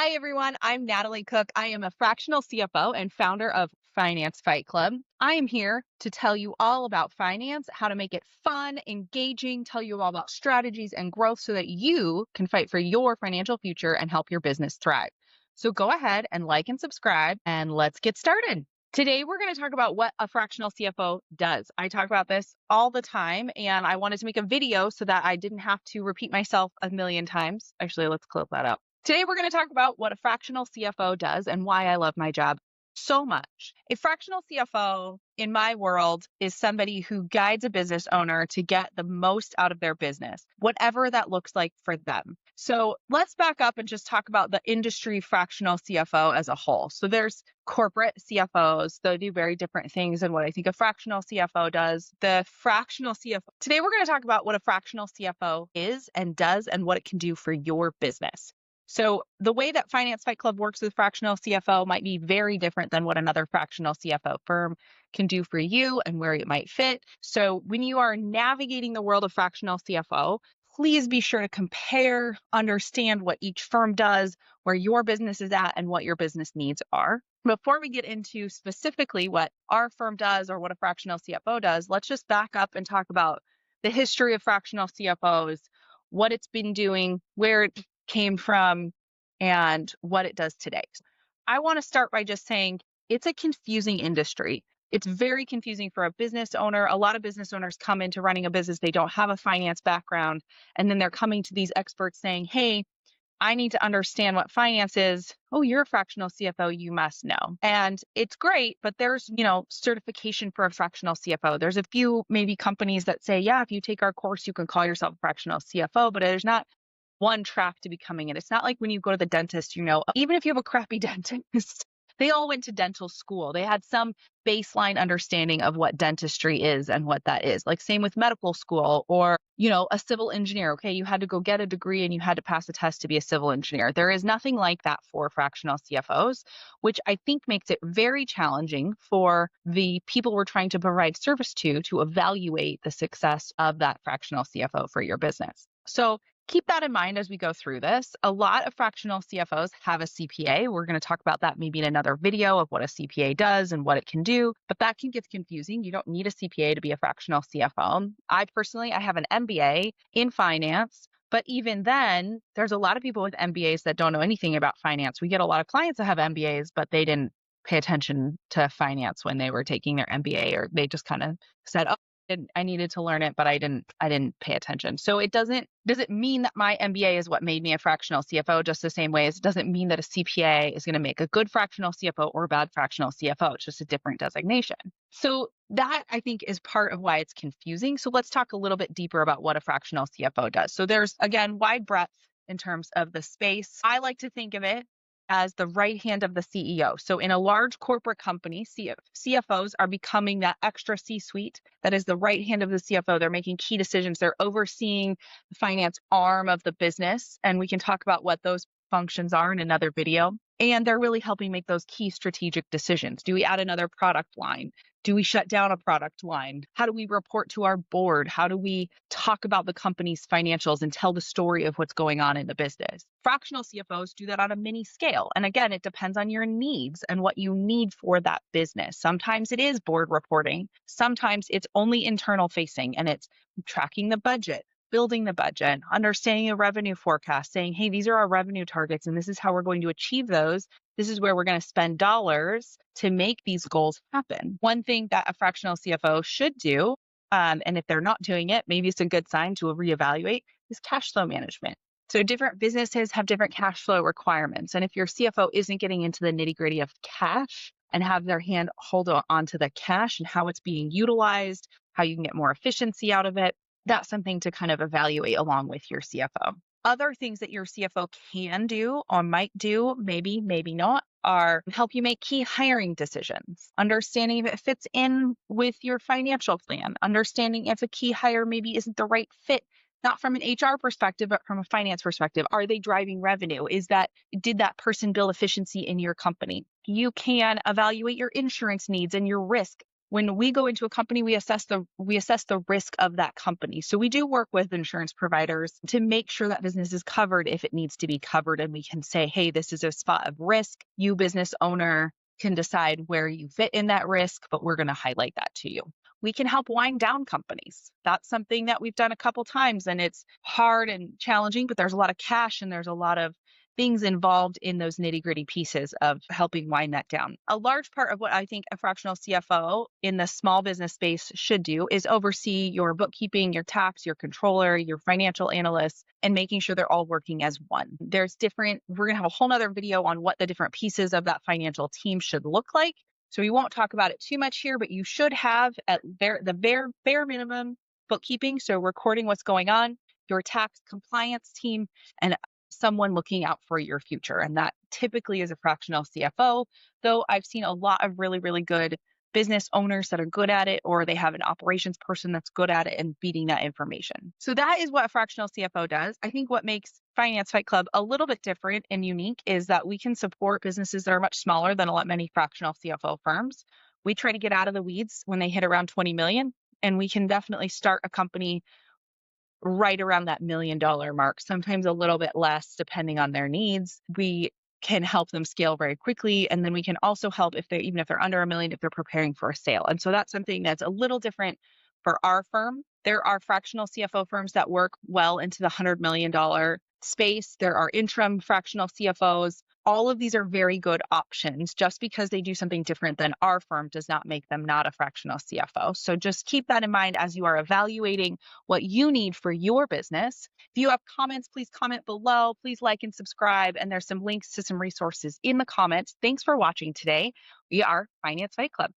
Hi, everyone. I'm Natalie Cook. I am a fractional CFO and founder of Finance Fight Club. I am here to tell you all about finance, how to make it fun, engaging, tell you all about strategies and growth so that you can fight for your financial future and help your business thrive. So go ahead and like and subscribe, and let's get started. Today, we're going to talk about what a fractional CFO does. I talk about this all the time, and I wanted to make a video so that I didn't have to repeat myself a million times. Actually, let's close that up. Today, we're going to talk about what a fractional CFO does and why I love my job so much. A fractional CFO in my world is somebody who guides a business owner to get the most out of their business, whatever that looks like for them. So let's back up and just talk about the industry fractional CFO as a whole. So there's corporate CFOs. They do very different things than what I think a fractional CFO does. The fractional CFO. Today, we're going to talk about what a fractional CFO is and does and what it can do for your business. So the way that Finance Fight Club works with fractional CFO might be very different than what another fractional CFO firm can do for you and where it might fit. So when you are navigating the world of fractional CFO, please be sure to compare, understand what each firm does, where your business is at, and what your business needs are. Before we get into specifically what our firm does or what a fractional CFO does, let's just back up and talk about the history of fractional CFOs, what it's been doing, where it came from, and what it does today. I want to start by just saying it's a confusing industry. It's very confusing for a business owner. A lot of business owners come into running a business, they don't have a finance background, and then they're coming to these experts saying, hey, I need to understand what finance is. Oh, you're a fractional CFO, you must know. And it's great, but there's, certification for a fractional CFO. There's a few maybe companies that say, yeah, if you take our course, you can call yourself a fractional CFO, but there's not one track to becoming it. It's not like when you go to the dentist, even if you have a crappy dentist, they all went to dental school. They had some baseline understanding of what dentistry is and what that is. Like same with medical school or, a civil engineer. Okay, you had to go get a degree and you had to pass a test to be a civil engineer. There is nothing like that for fractional CFOs, which I think makes it very challenging for the people we're trying to provide service to evaluate the success of that fractional CFO for your business. So keep that in mind as we go through this. A lot of fractional CFOs have a CPA. We're going to talk about that maybe in another video of what a CPA does and what it can do, but that can get confusing. You don't need a CPA to be a fractional CFO. I have an MBA in finance, but even then, there's a lot of people with MBAs that don't know anything about finance. We get a lot of clients that have MBAs, but they didn't pay attention to finance when they were taking their MBA, or they just kind of said, oh, I needed to learn it, but I didn't pay attention. So does it mean that my MBA is what made me a fractional CFO just the same way as it doesn't mean that a CPA is going to make a good fractional CFO or a bad fractional CFO. It's just a different designation. So that I think is part of why it's confusing. So let's talk a little bit deeper about what a fractional CFO does. So there's, again, wide breadth in terms of the space. I like to think of it as the right hand of the CEO. So in a large corporate company, CFOs are becoming that extra C-suite that is the right hand of the CFO. They're making key decisions. They're overseeing the finance arm of the business. And we can talk about what those functions are in another video. And they're really helping make those key strategic decisions. Do we add another product line? Do we shut down a product line? How do we report to our board? How do we talk about the company's financials and tell the story of what's going on in the business? Fractional CFOs do that on a mini scale. And again, it depends on your needs and what you need for that business. Sometimes it is board reporting. Sometimes it's only internal facing and it's tracking the budget, building the budget, understanding the revenue forecast, saying, hey, these are our revenue targets and this is how we're going to achieve those. This is where we're going to spend dollars to make these goals happen. One thing that a fractional CFO should do, and if they're not doing it, maybe it's a good sign to reevaluate, is cash flow management. So different businesses have different cash flow requirements. And if your CFO isn't getting into the nitty-gritty of cash and have their hand hold on to the cash and how it's being utilized, how you can get more efficiency out of it, that's something to kind of evaluate along with your CFO. Other things that your CFO can do or might do, maybe not, are help you make key hiring decisions, understanding if it fits in with your financial plan, understanding if a key hire maybe isn't the right fit, not from an HR perspective, but from a finance perspective. Are they driving revenue? Did that person build efficiency in your company? You can evaluate your insurance needs and your risk When we go into a company, we assess the risk of that company. So we do work with insurance providers to make sure that business is covered if it needs to be covered. And we can say, hey, this is a spot of risk. You business owner can decide where you fit in that risk, but we're going to highlight that to you. We can help wind down companies. That's something that we've done a couple times, and it's hard and challenging, but there's a lot of cash and there's a lot of things involved in those nitty-gritty pieces of helping wind that down. A large part of what I think a fractional CFO in the small business space should do is oversee your bookkeeping, your tax, your controller, your financial analysts, and making sure they're all working as one. We're going to have a whole nother video on what the different pieces of that financial team should look like. So we won't talk about it too much here, but you should have at the bare minimum bookkeeping. So recording what's going on, your tax compliance team, and someone looking out for your future. And that typically is a fractional CFO, though I've seen a lot of really, really good business owners that are good at it, or they have an operations person that's good at it and feeding that information. So that is what a fractional CFO does. I think what makes Finance Fight Club a little bit different and unique is that we can support businesses that are much smaller than many fractional CFO firms. We try to get out of the weeds when they hit around 20 million, and we can definitely start a company right around that $1 million mark, sometimes a little bit less depending on their needs. We can help them scale very quickly. And then we can also help even if they're under $1 million, if they're preparing for a sale. And so that's something that's a little different for our firm. There are fractional CFO firms that work well into the $100 million space. There are interim fractional CFOs. All of these are very good options. Just because they do something different than our firm does not make them not a fractional CFO. So just keep that in mind as you are evaluating what you need for your business. If you have comments, please comment below. Please like and subscribe. And there's some links to some resources in the comments. Thanks for watching today. We are Finance Fight Club.